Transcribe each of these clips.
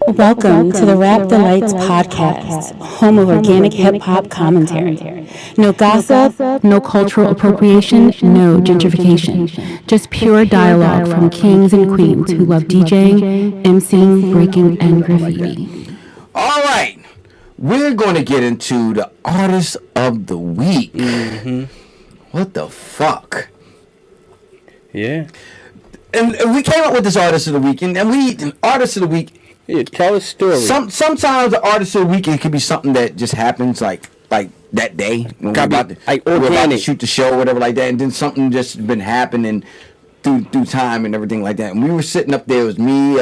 Welcome to the Rap Delites podcast, home of organic hip-hop commentary. No gossip, no cultural appropriation, no gentrification. Just pure dialogue from kings and queens who love DJing, MCing, breaking, and graffiti. All right. We're going to get into the Artist of the Week. Mm-hmm. What the fuck? Yeah. And we came up with this Artist of the Week, and Artist of the Week. Yeah, tell a story. Sometimes the Artist of the Week, it could be something that just happens like that day. When we're about to shoot the show or whatever like that, and then something just been happening through time and everything like that. And we were sitting up there. It was me,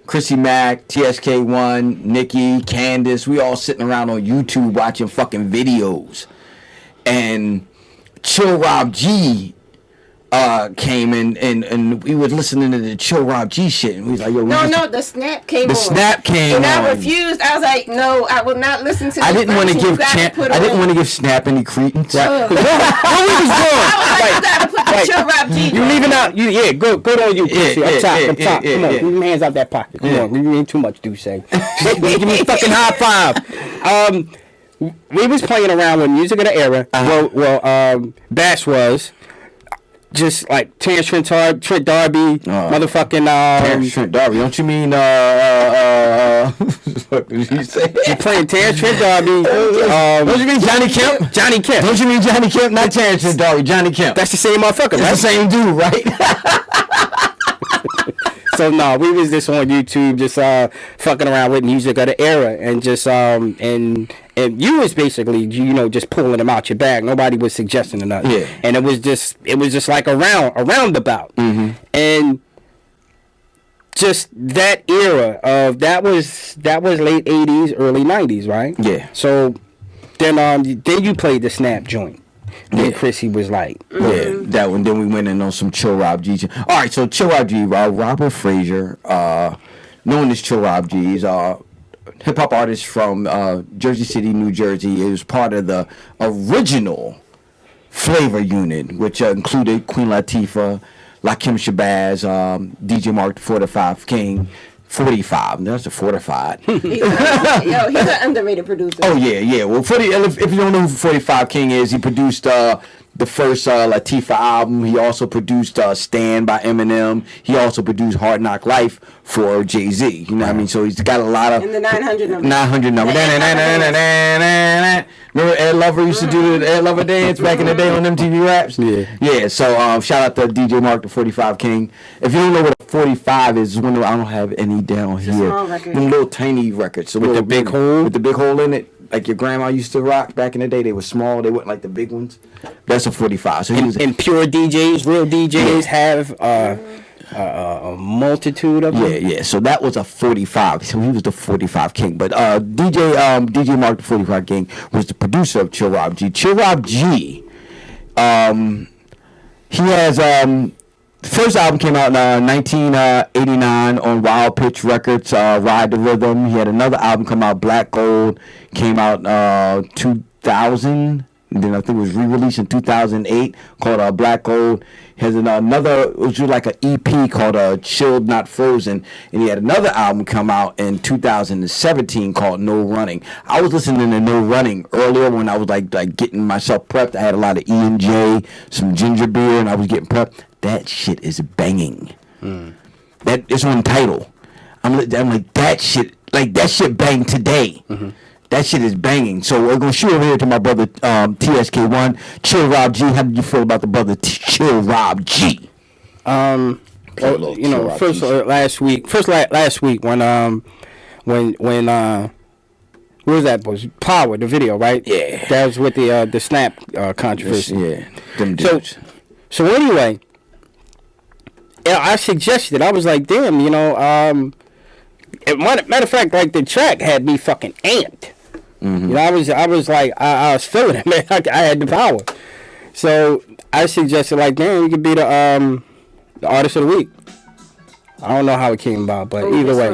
Chrissy Mac, TSK-One, Nikki, Candace. We all sitting around on YouTube watching fucking videos. And Chill Rob G came in and we were listening to the Chill Rob G shit, and we was like, yo, the snap came on. The snap came and on. I refused. I was like, no, I will not listen to this. I didn't want to give Snap any credence. What we was doing? I was like, you gotta put the Chill Rob G. You leaving out? Go on you, Chrissy. Up top. Come on, get your hands out that pocket. Come on, you ain't too much, do say. Give me a fucking high five. We was playing around with music of the era. Bash was. Just like Terrence Trent D'Arby, motherfucking Terrence Trent D'Arby. Don't you mean what did you say? You're playing Terrence Trent D'Arby. Don't you mean Johnny Kemp? Johnny Kemp. Don't you mean Johnny Kemp? Not Terrence Trent D'Arby. Johnny Kemp. That's the same motherfucker, right? That's the same dude, right? So no, we was just on YouTube, just fucking around with music of the era, and just and you was basically just pulling them out your bag. Nobody was suggesting or nothing. Yeah. And it was just like a roundabout, and just that era of that was late '80s, early '90s, right? Yeah. So then you played the snap joint. Then Chrissy was like, yeah, that one. Then we went in on some Chill Rob G. All right, so Chill Rob G, Robert Frazier, known as Chill Rob G, is a hip hop artist from Jersey City, New Jersey. He was part of the original Flavor unit, which included Queen Latifah, Lakim Shabazz, DJ Mark the 45 King. 45. That's a fortified. He's an underrated producer. Oh yeah. Well, if you don't know who 45 King is, he produced the first Latifah album. He also produced Stand by Eminem. He also produced Hard Knock Life for Jay-Z. You know what I mean? So he's got a lot of... And the 900 number. 900 number. Remember Ed Lover used to do the Ed Lover dance back in the day on MTV Raps? Yeah, so shout out to DJ Mark, the 45 King. If you don't know what a 45 is, one I don't have any down here. Small record. Them little tiny records. So with the big hole? With the big hole in it. Like your grandma used to rock back in the day. They were small. They weren't like the big ones. That's a 45. So he was... And pure DJs, real DJs have a multitude of them. Yeah. So that was a 45. So he was the 45 King. But DJ Mark the 45 King was the producer of Chill Rob G. Chill Rob G, he has... First album came out in 1989 on Wild Pitch Records, Ride the Rhythm. He had another album come out, Black Gold, came out 2000. And then I think it was re-released in 2008 called Black Gold. He has another, it was like an EP called Chilled Not Frozen. And he had another album come out in 2017 called No Running. I was listening to No Running earlier when I was like getting myself prepped. I had a lot of E&J, some ginger beer, and I was getting prepped. That shit is banging. That is on Tidal. I'm like that shit banged today. That shit is banging. So we're gonna shoot over here to my brother TSK-One, Chill Rob G. How did you feel about the brother Chill Rob G? Last week when what was that? Was Power the video, right? Yeah. That was with the snap controversy. Yeah. Them dudes. So anyway. Yeah, I suggested. I was like, damn, matter of fact, like the track had me fucking amped. I was like, I was feeling it, man. I had the power. So I suggested, like, damn, you could be the artist of the week. I don't know how it came about, but either way,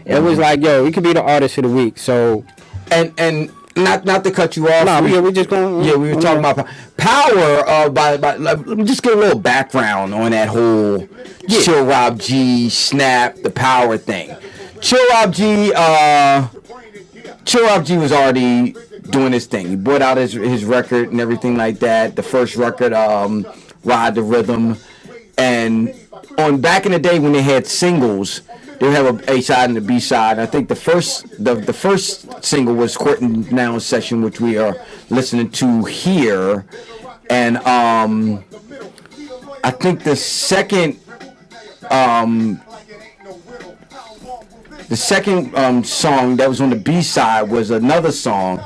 it was like, yo, you could be the artist of the week. So, and not to cut you off. No, we're just going. Yeah, we were talking about power. Let me just get a little background on that whole Chill Rob G, Snap, the Power thing. Chill Rob G was already doing his thing. He brought out his record and everything like that. The first record, Ride the Rhythm. And on back in the day when they had singles, they would have a A side and a B side. I think the first single was Courtney Now's Session, which we are listening to here. And I think the second song that was on the B side was another song,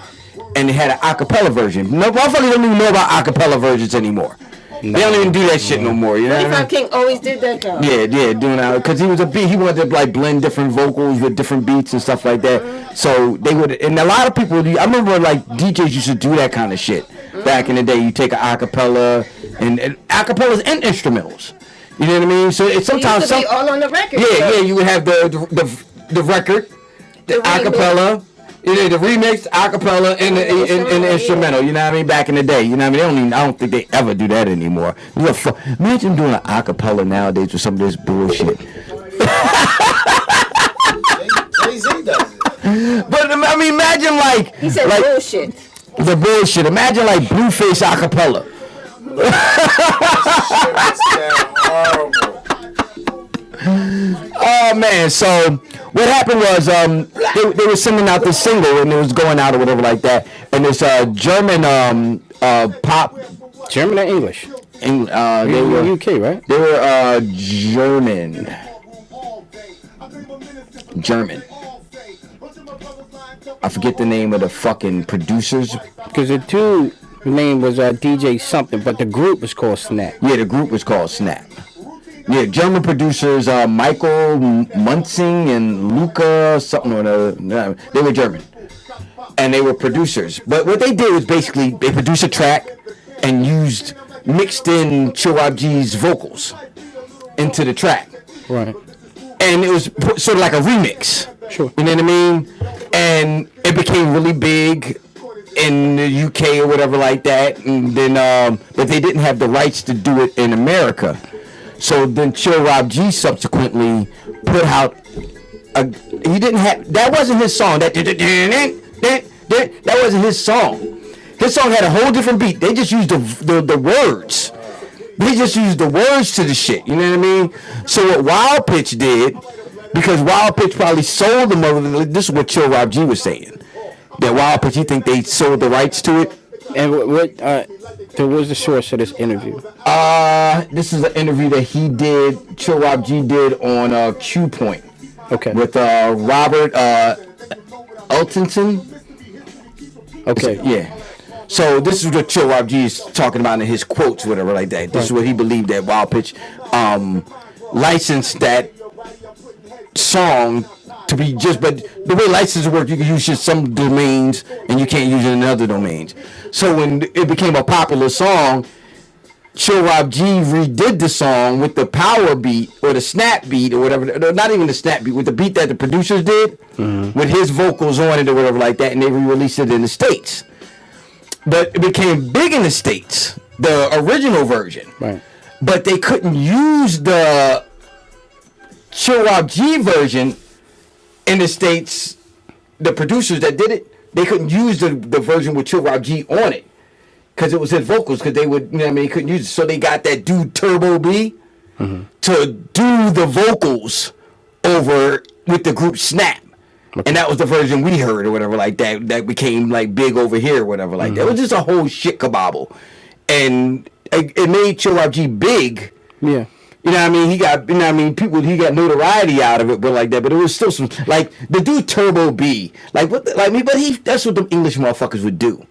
and it had an acapella version. No motherfuckers don't even know about acapella versions anymore. They don't even do that shit no more. You know what I mean? 25 King always did that though. Yeah, doing that because he was a beat. He wanted to like blend different vocals with different beats and stuff like that. So they would, and a lot of people. I remember like DJs used to do that kind of shit back in the day. You take an acapella and acapellas and instrumentals. You know what I mean? So it's sometimes it used to be all on the record. Yeah. You would have the record, the acapella. The remix, acapella, and the instrumental. You know what I mean? Back in the day, you know what I mean? I don't think they ever do that anymore. Imagine doing an acapella nowadays with some of this bullshit. Jay-Z does it. But I mean, imagine like he said like, bullshit. The bullshit. Imagine like Blueface acapella. Horrible. Oh man! So what happened was they were sending out this single and it was going out or whatever like that, and this German pop. German or English? They were UK, right? They were German. I forget the name of the fucking producers. Because the dude name was DJ something, but the group was called Snap. Yeah, the group was called Snap. Yeah, German producers, Michael Munzing and Luca something or other. They were German, and they were producers. But what they did was basically they produced a track and mixed in Chill Rob G's vocals into the track. Right. And it was sort of like a remix. Sure. You know what I mean? And it became really big in the UK or whatever like that. And then, but they didn't have the rights to do it in America. So then Chill Rob G subsequently put out that wasn't his song. That wasn't his song. His song had a whole different beat. They just used the words. They just used the words to the shit. You know what I mean? So what Wild Pitch did, because Wild Pitch probably sold the mother. This is what Chill Rob G was saying. That Wild Pitch, you think they sold the rights to it? And what was the source of this interview? This is an interview that he did, Chill Rob G did on Q Point. Okay. With Robert Eltonson. Okay. Yeah. So this is what Chill Rob G is talking about in his quotes, whatever like that. This is what he believed that Wild Pitch licensed that song to be just, but the way licenses work, you can use just some domains and you can't use it in other domains. So when it became a popular song, Chill Rob G redid the song with the power beat or the snap beat or whatever, not even the snap beat, with the beat that the producers did, with his vocals on it or whatever like that, and they re-released it in the States. But it became big in the States, the original version. Right. But they couldn't use the Chill Rob G version in the States. The producers that did it, they couldn't use the version with Chill Rob G on it because it was his vocals, because they would, you know what I mean, couldn't use it. So they got that dude Turbo B to do the vocals over with the group Snap. Okay. And that was the version we heard or whatever like that. That became like big over here or whatever like that. It was just a whole shit kabobble. And it made Chill Rob G big. Yeah. You know what I mean? He got, you know what I mean, people, he got notoriety out of it, but like that. But it was still some, like, the dude Turbo B, like, what, like me, but that's what the English motherfuckers would do.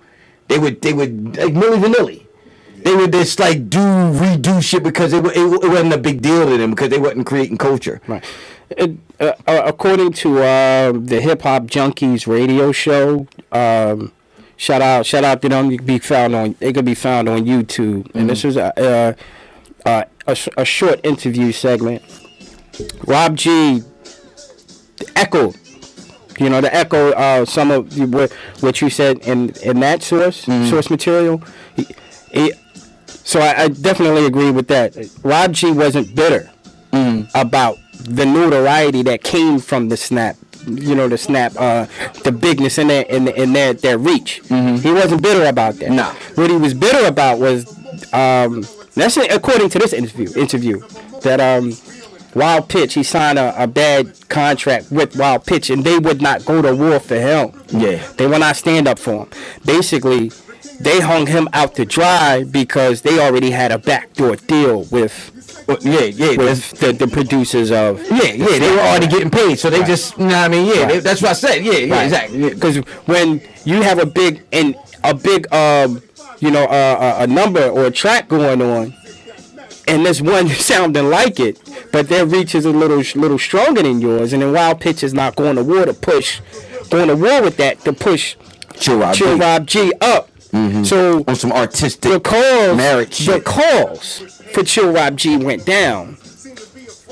They would, like, Milli Vanilli. They would just, like, redo shit because it wasn't a big deal to them because they wasn't creating culture. Right. According to the Hip Hop Junkies radio show, shout out to them. They could be found on YouTube, and this was a short interview segment. Rob G echoed, some of what you said in that source material. So I definitely agree with that. Rob G wasn't bitter about the notoriety that came from the Snap. The bigness in their reach. He wasn't bitter about that. Nah. What he was bitter about was that's according to this interview that Wild Pitch, he signed a bad contract with Wild Pitch, and they would not go to war for him. Yeah. They would not stand up for him. Basically, they hung him out to dry because they already had a backdoor deal with the producers of they were already getting paid, so they just, you know what I mean, that's what I said, exactly. Because when you have a number or a track going on, and there's one sounding like it, but their reach is a little stronger than yours, and then Wild Pitch is not going to war with that to push Chill Rob G up. So on some artistic the calls for Chill Rob G went down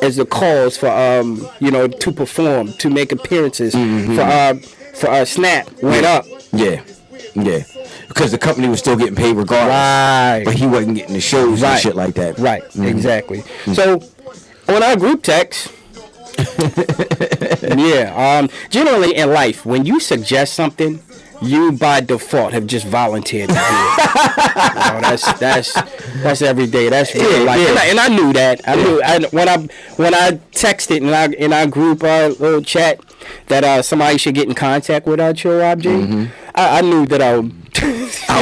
as the calls for to perform, to make appearances for Snap went up. Yeah. Because the company was still getting paid regardless. Right. But he wasn't getting the shows and shit like that. Right. Exactly. So on our group text, generally in life, when you suggest something, you by default have just volunteered to do it. That's every day. That's real life. And I knew that. When I texted in our group little chat that somebody should get in contact with Chill Rob G. I knew that I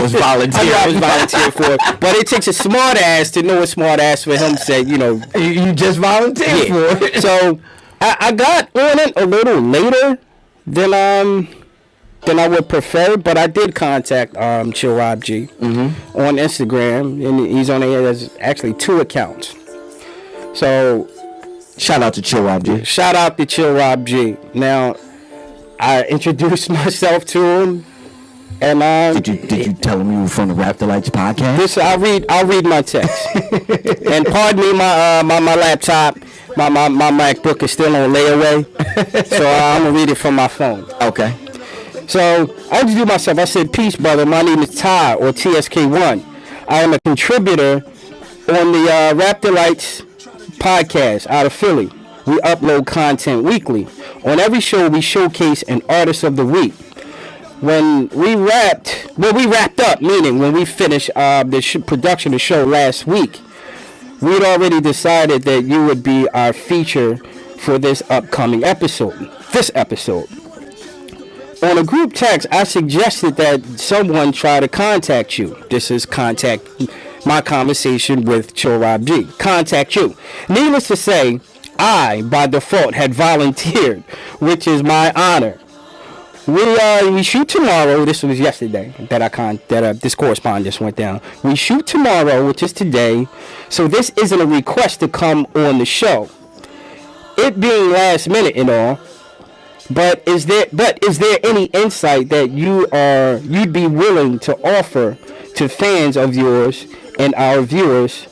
was volunteering. I was volunteering for it. But it takes a smart ass to know a smart ass for him to say, you just volunteered for it. So I got on it a little later than I would prefer, but I did contact Chill Rob G on Instagram, and he's on there. There's actually 2 accounts. So shout out to Chill Rob G. Shout out to Chill Rob G. Now, I introduced myself to him, and did you tell him you were from the Rap Delites podcast? I'll read my text. And pardon me, my laptop, my MacBook is still on layaway, so I'm gonna read it from my phone. Okay. So I introduced myself. I said, "Peace, brother. My name is Ty, or TSK-One. I am a contributor on the Rap Delites podcast out of Philly. We upload content weekly. On every show, we showcase an artist of the week. When we wrapped up, meaning when we finished the production of the show last week, we'd already decided that you would be our feature for this upcoming episode. On a group text, I suggested that someone try to contact you. This is my conversation with Chill Rob G. Contact you. Needless to say, I, by default, had volunteered, which is my honor. We shoot tomorrow. This was yesterday that this correspondence went down. We shoot tomorrow, which is today. So this isn't a request to come on the show. It being last minute and all. But is there any insight that you'd be willing to offer to fans of yours and our viewers?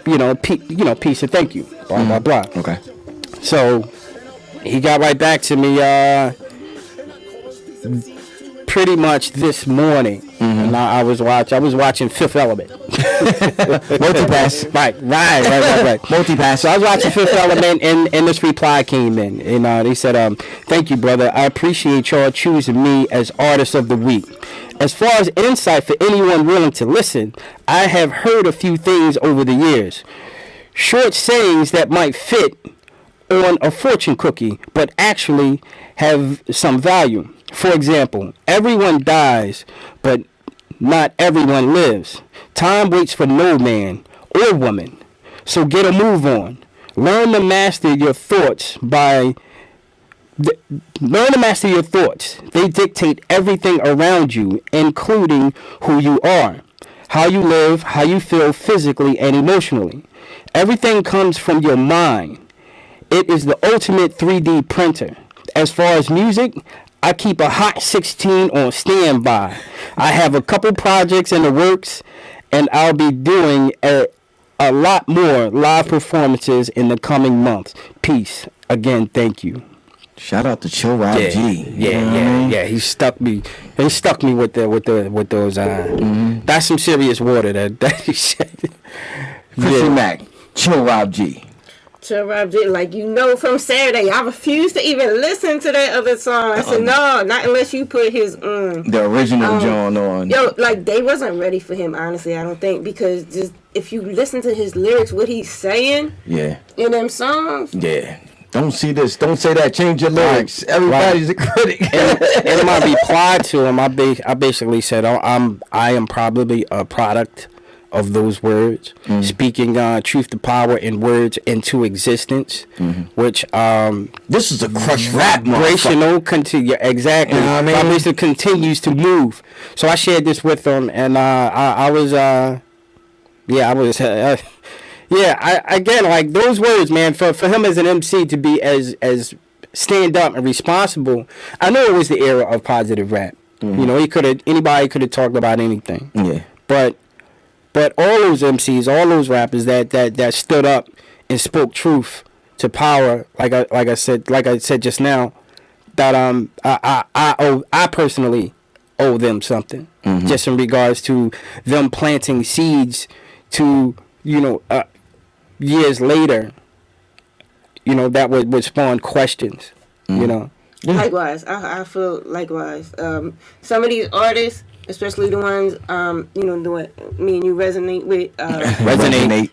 Peace and thank you. Blah blah blah. Okay. So he got right back to me pretty much this morning. And I was watching Fifth Element. Multipass. Right. Multipass. So I was watching Fifth Element, and this reply came in, and they said, "Thank you, brother. I appreciate y'all choosing me as artist of the week. As far as insight for anyone willing to listen, I have heard a few things over the years. Short sayings that might fit on a fortune cookie, but actually have some value. For example, everyone dies, but not everyone lives. Time waits for no man or woman. So get a move on. Learn to master your thoughts. They dictate everything around you, including who you are, how you live, how you feel physically and emotionally. Everything comes from your mind. It is the ultimate 3D printer. As far as music, I keep a hot 16 on standby. I have a couple projects in the works, and I'll be doing a lot more live performances in the coming months. Peace. Again, thank you." Shout out to Chill Rob G. Yeah. He stuck me with those. That's some serious water that he said. Chrissy Mac, Chill Rob G. Chill Rap G, like from Saturday, I refused to even listen to that other song. I said no, not unless you put his the original John on. Yo, like they wasn't ready for him, honestly. I don't think, because just if you listen to his lyrics, what he's saying, in them songs, Don't see this. Don't say that. Change your lyrics. Everybody's a critic. And my reply to him, I basically said, I am probably a product of those words, speaking truth to power in words into existence, which this is a crush rap, vibrational continue exactly. You know what I mean? Vibration continues to move. So I shared this with him, and I was again, like those words, man, for him as an MC to be as stand up and responsible. I know it was the era of positive rap. You know, anybody could have talked about anything. Yeah. But all those MCs, all those rappers that stood up and spoke truth to power, like I said just now, that I personally owe them something, just in regards to them planting seeds to years later, that would spawn questions, Likewise, I feel likewise. Some of these artists, especially the ones, the one me and you resonate with. Resonate.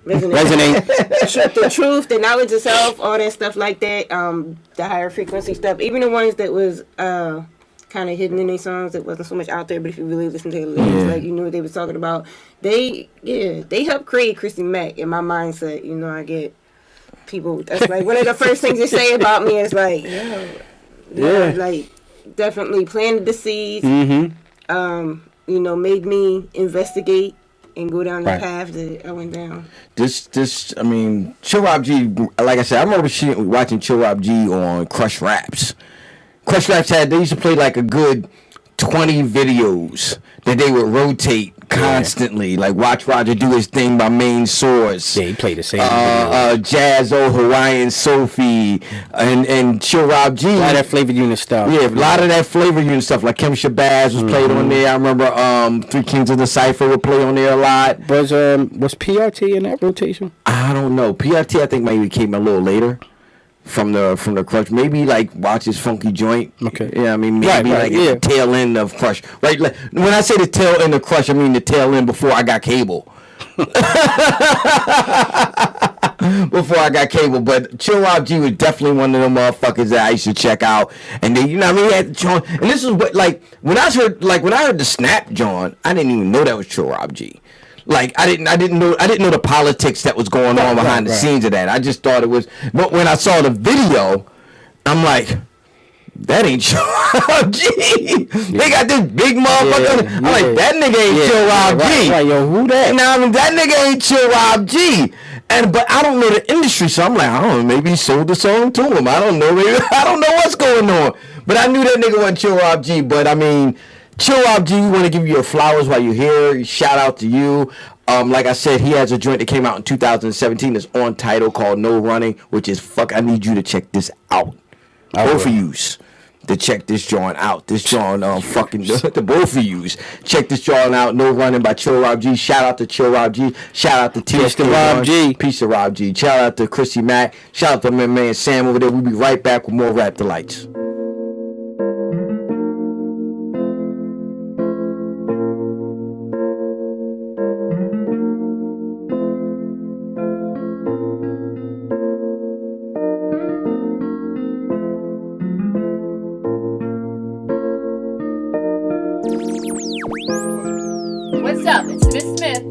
The truth, the knowledge of self, all that stuff like that. The higher frequency stuff. Even the ones that was kind of hidden in their songs, that wasn't so much out there. But if you really listen to the lyrics, like you knew what they were talking about. They helped create Chrissy Mac in my mindset. I get people. That's like one of the first things they say about me is like, like definitely planted the seeds. Made me investigate and go down the path that I went down. Chill Rap G, like I said, I remember watching Chill Rap G on Crush Raps. Crush Raps they used to play like a good 20 videos that they would rotate constantly. Like Watch Roger Do His Thing by Main Source. Yeah, he played the same. Jazz O Hawaiian Sophie and Chill Rap G. A lot of that Flavor Unit stuff. Yeah, a lot of that Flavor Unit stuff. Like Kim Shabazz was played on there. I remember Three Kings of the Cypher would play on there a lot. Was PRT in that rotation? I don't know. PRT I think maybe came a little later. From the Crush, maybe like Watch His Funky Joint. Okay. Yeah, maybe at the tail end of Crush. Right. Like, when I say the tail end of Crush, I mean the tail end before I got cable. But Chill Rap G was definitely one of them motherfuckers that I used to check out. And then he had John. And this is what when I heard the Snap John, I didn't even know that was Chill Rap G. Like I didn't know the politics that was going on behind the scenes of that. I just thought it was. But when I saw the video, I'm like, that ain't Chill Rap G. They got this big motherfucker. I'm like, that nigga ain't Chill Rap G. Right, yo, who that? That nigga ain't Chill Rap G. But I don't know the industry, so I'm like, I don't know. Maybe he sold the song to him. I don't know. I don't know what's going on. But I knew that nigga wasn't Chill Rap G. But I mean. Chill Rap G, we want to give you your flowers while you're here. Shout out to you. Like I said, he has a joint that came out in 2017 that's on title called No Running, which is I need you to check this out. Both of yous to check this joint out. This joint, the both of yous. Check this joint out. No Running by Chill Rap G. Shout out to Chill Rap G. Shout out to TSK-One. Peace to Rob G. Shout out to Chrissy Mac. Shout out to my man Sam over there. We'll be right back with more Rap Delights. What's up? It's Miss Smith,